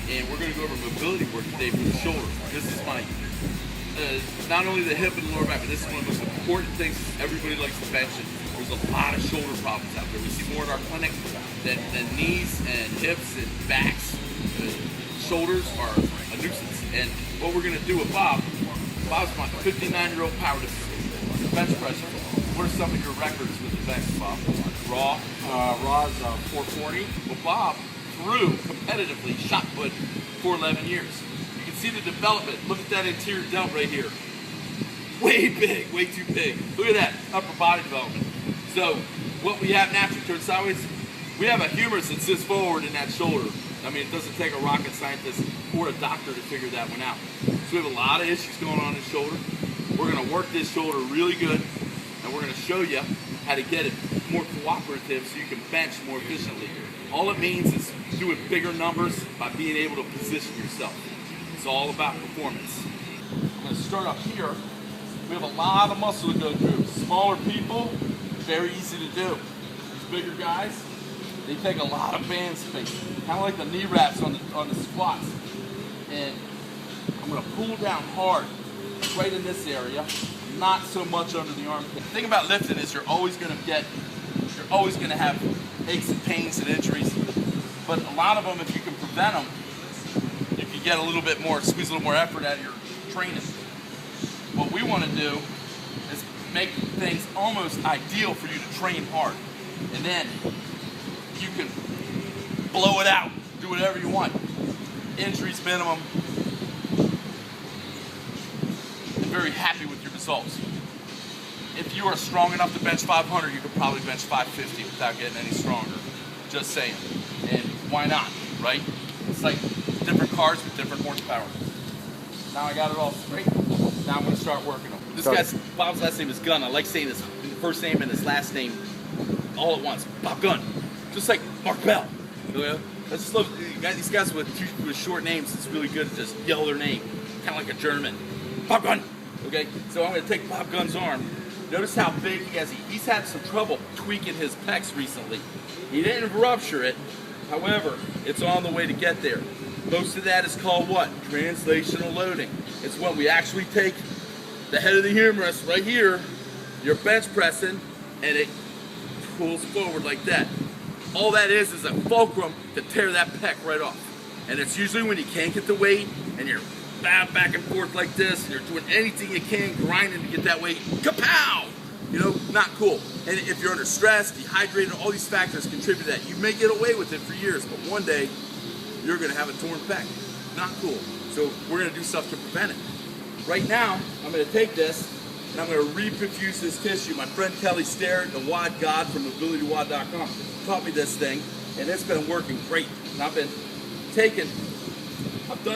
and we're going to go over mobility work today for the shoulder. This is my, not only the hip and lower back, but this is one of the most important things everybody likes to mention. There's a lot of shoulder problems out there. We see more in our clinic than knees and hips and backs. Shoulders are a nuisance. And what we're going to do with Bob's my 59-year-old powerlifter, bench presser. What are some of your records with the bench, Bob? Raw? Raw is 440. Well, Bob threw competitively shot put for 11 years. You can see the development. Look at that anterior delt right here. Way big, way too big. Look at that upper body development. So what we have naturally turned sideways, we have a humerus that sits forward in that shoulder. I mean, it doesn't take a rocket scientist or a doctor to figure that one out. So we have a lot of issues going on in the shoulder. We're going to work this shoulder really good, and we're going to show you how to get it more cooperative so you can bench more efficiently. All it means is doing bigger numbers by being able to position yourself. It's all about performance. I'm going to start up here. We have a lot of muscle to go through. Smaller people, very easy to do. These bigger guys, they take a lot of band space. Kind of like the knee wraps on the squats. And I'm going to pull down hard right in this area, not so much under the armpit. The thing about lifting is you're always going to have aches and pains and injuries. But a lot of them, if you can prevent them, you can get a little bit more, squeeze a little more effort out of your training. What we want to do is make things almost ideal for you to train hard. And then you can blow it out, do whatever you want. Injuries minimum, and very happy with your results. If you are strong enough to bench 500, you could probably bench 550 without getting any stronger. Just saying. And why not, right? It's like different cars with different horsepower. Now I got it all straight. Now I'm going to start working them. This guy's, Bob's last name is Gunn. I like saying his first name and his last name all at once. Bob Gunn. Just like Mark Bell. I just love these guys with short names. It's really good to just yell their name, kind of like a German. Bob Gunn. Okay, so I'm going to take Bob Gunn's arm. Notice how big he has. He's had some trouble tweaking his pecs recently. He didn't rupture it. However, it's on the way to get there. Most of that is called what? Translational loading. It's when we actually take the head of the humerus right here, you're bench pressing, and it pulls forward like that. All that is a fulcrum to tear that pec right off. And it's usually when you can't get the weight and you're back and forth like this, and you're doing anything you can, grinding to get that weight, kapow! You know, not cool. And if you're under stress, dehydrated, all these factors contribute to that. You may get away with it for years, but one day you're going to have a torn pec. Not cool. So we're going to do stuff to prevent it. Right now, I'm going to take this and I'm going to reperfuse this tissue. My friend Kelly Starrett, the WOD God from mobilitywod.com, taught me this thing, and it's been working great. And I've done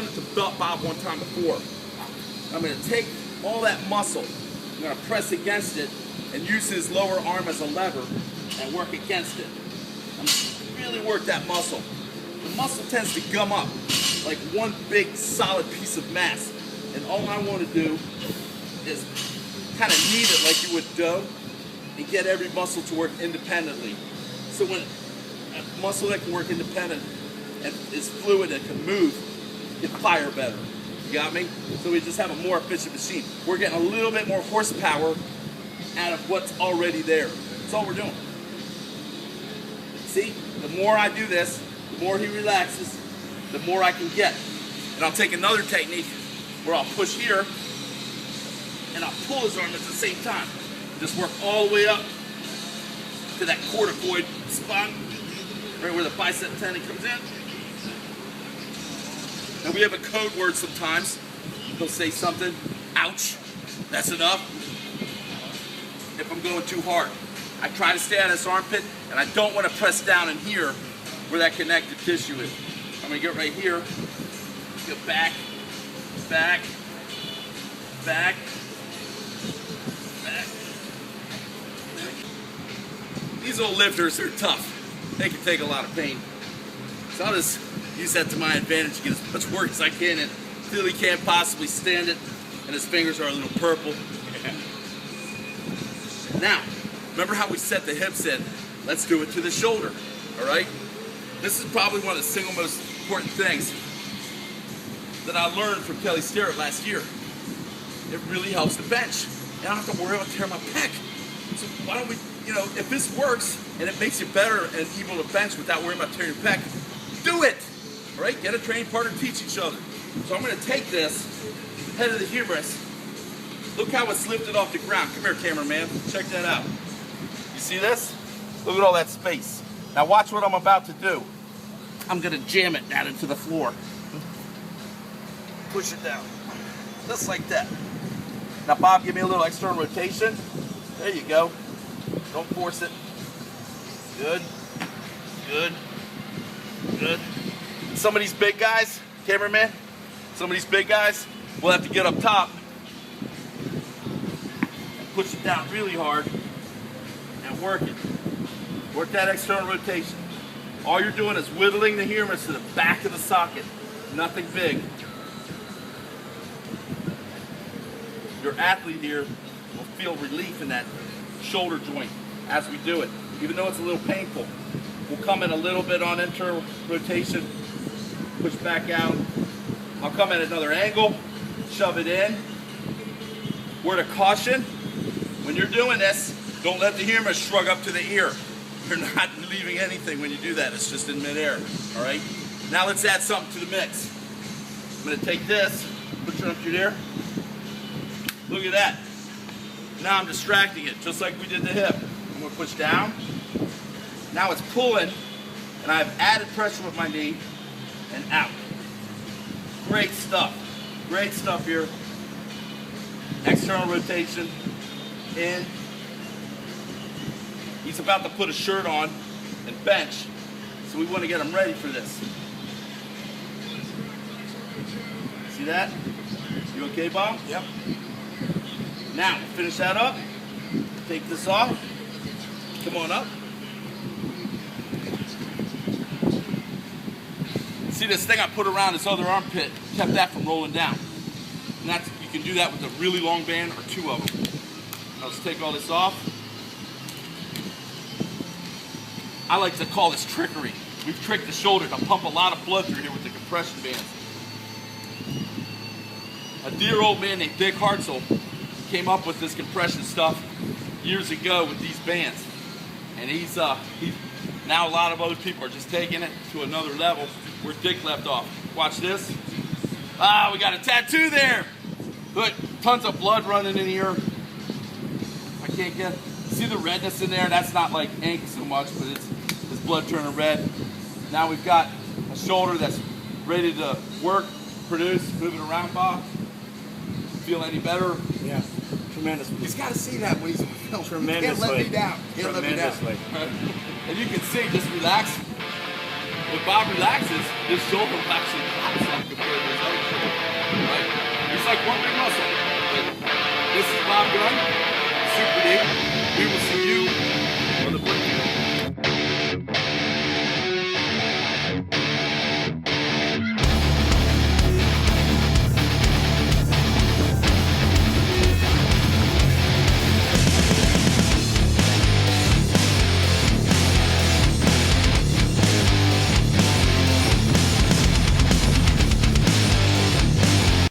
it to Bob one time before. I'm going to take all that muscle, I'm going to press against it and use his lower arm as a lever and work against it. I'm going to really work that muscle. The muscle tends to gum up like one big solid piece of mass. And all I want to do is kind of knead it like you would dough and get every muscle to work independently. So when a muscle that can work independent and is fluid and can move, you can fire better. You got me? So we just have a more efficient machine. We're getting a little bit more horsepower out of what's already there. That's all we're doing. See, the more I do this, the more he relaxes, the more I can get. And I'll take another technique where I'll push here and I'll pull his arm at the same time. Just work all the way up to that corticoid spot, right where the bicep tendon comes in. And we have a code word sometimes. He'll say something, ouch, that's enough. If I'm going too hard. I try to stay on this armpit, and I don't want to press down in here where that connective tissue is. I'm going to get right here, go back, back, back, back. These old lifters are tough. They can take a lot of pain. So I'll just use that to my advantage, get as much work as I can, and until he can't possibly stand it, and his fingers are a little purple. Now, remember how we set the hips in? Let's do it to the shoulder, all right? This is probably one of the single most important things. that I learned from Kelly Starrett last year. It really helps the bench. And I don't have to worry about tearing my pec. So why don't we, you know, if this works and it makes you better and able to bench without worrying about tearing your pec, do it. All right, get a training partner, teach each other. So I'm gonna take this, head of the humerus. Look how it's lifted off the ground. Come here, cameraman, check that out. You see this? Look at all that space. Now watch what I'm about to do. I'm gonna jam it down into the floor. Push it down, just like that. Now Bob, give me a little external rotation. There you go. Don't force it. Good, good, good. Some of these big guys, cameraman, some of these big guys will have to get up top and push it down really hard and work it. Work that external rotation. All you're doing is whittling the humerus to the back of the socket. Nothing big. Your athlete here will feel relief in that shoulder joint as we do it. Even though it's a little painful, we'll come in a little bit on internal rotation, push back out. I'll come at another angle, shove it in. Word of caution, when you're doing this, don't let the humerus shrug up to the ear. You're not leaving anything when you do that. It's just in midair, all right? Now let's add something to the mix. I'm gonna take this, put it up to there. Look at that. Now I'm distracting it, just like we did the hip. I'm gonna push down. Now it's pulling, and I've added pressure with my knee, and out. Great stuff. Great stuff here. External rotation, in. He's about to put a shirt on and bench, so we want to get him ready for this. See that? You okay, Bob? Yep. Now, finish that up. Take this off. Come on up. See this thing I put around his other armpit kept that from rolling down. And that's, you can do that with a really long band or two of them. Now let's take all this off. I like to call this trickery. We've tricked the shoulder to pump a lot of blood through here with the compression bands. A dear old man named Dick Hartzell came up with this compression stuff years ago with these bands. And he's now a lot of other people are just taking it to another level where Dick left off. Watch this. Ah, we got a tattoo there. Look, tons of blood running in here. I can't get, see the redness in there? That's not like ink so much, but it's blood turning red. Now we've got a shoulder that's ready to work, produce, move it around, Bob. Feel any better? Yeah, tremendously. He's got to see that when he's on film. Tremendously. Can't let me down. Can't let me down. And you can see, just relax. When Bob relaxes, his shoulder will actually collapse up compared to his other shoulder. Right? It's like one big muscle. This is Bob Gunn, Super D. We will see you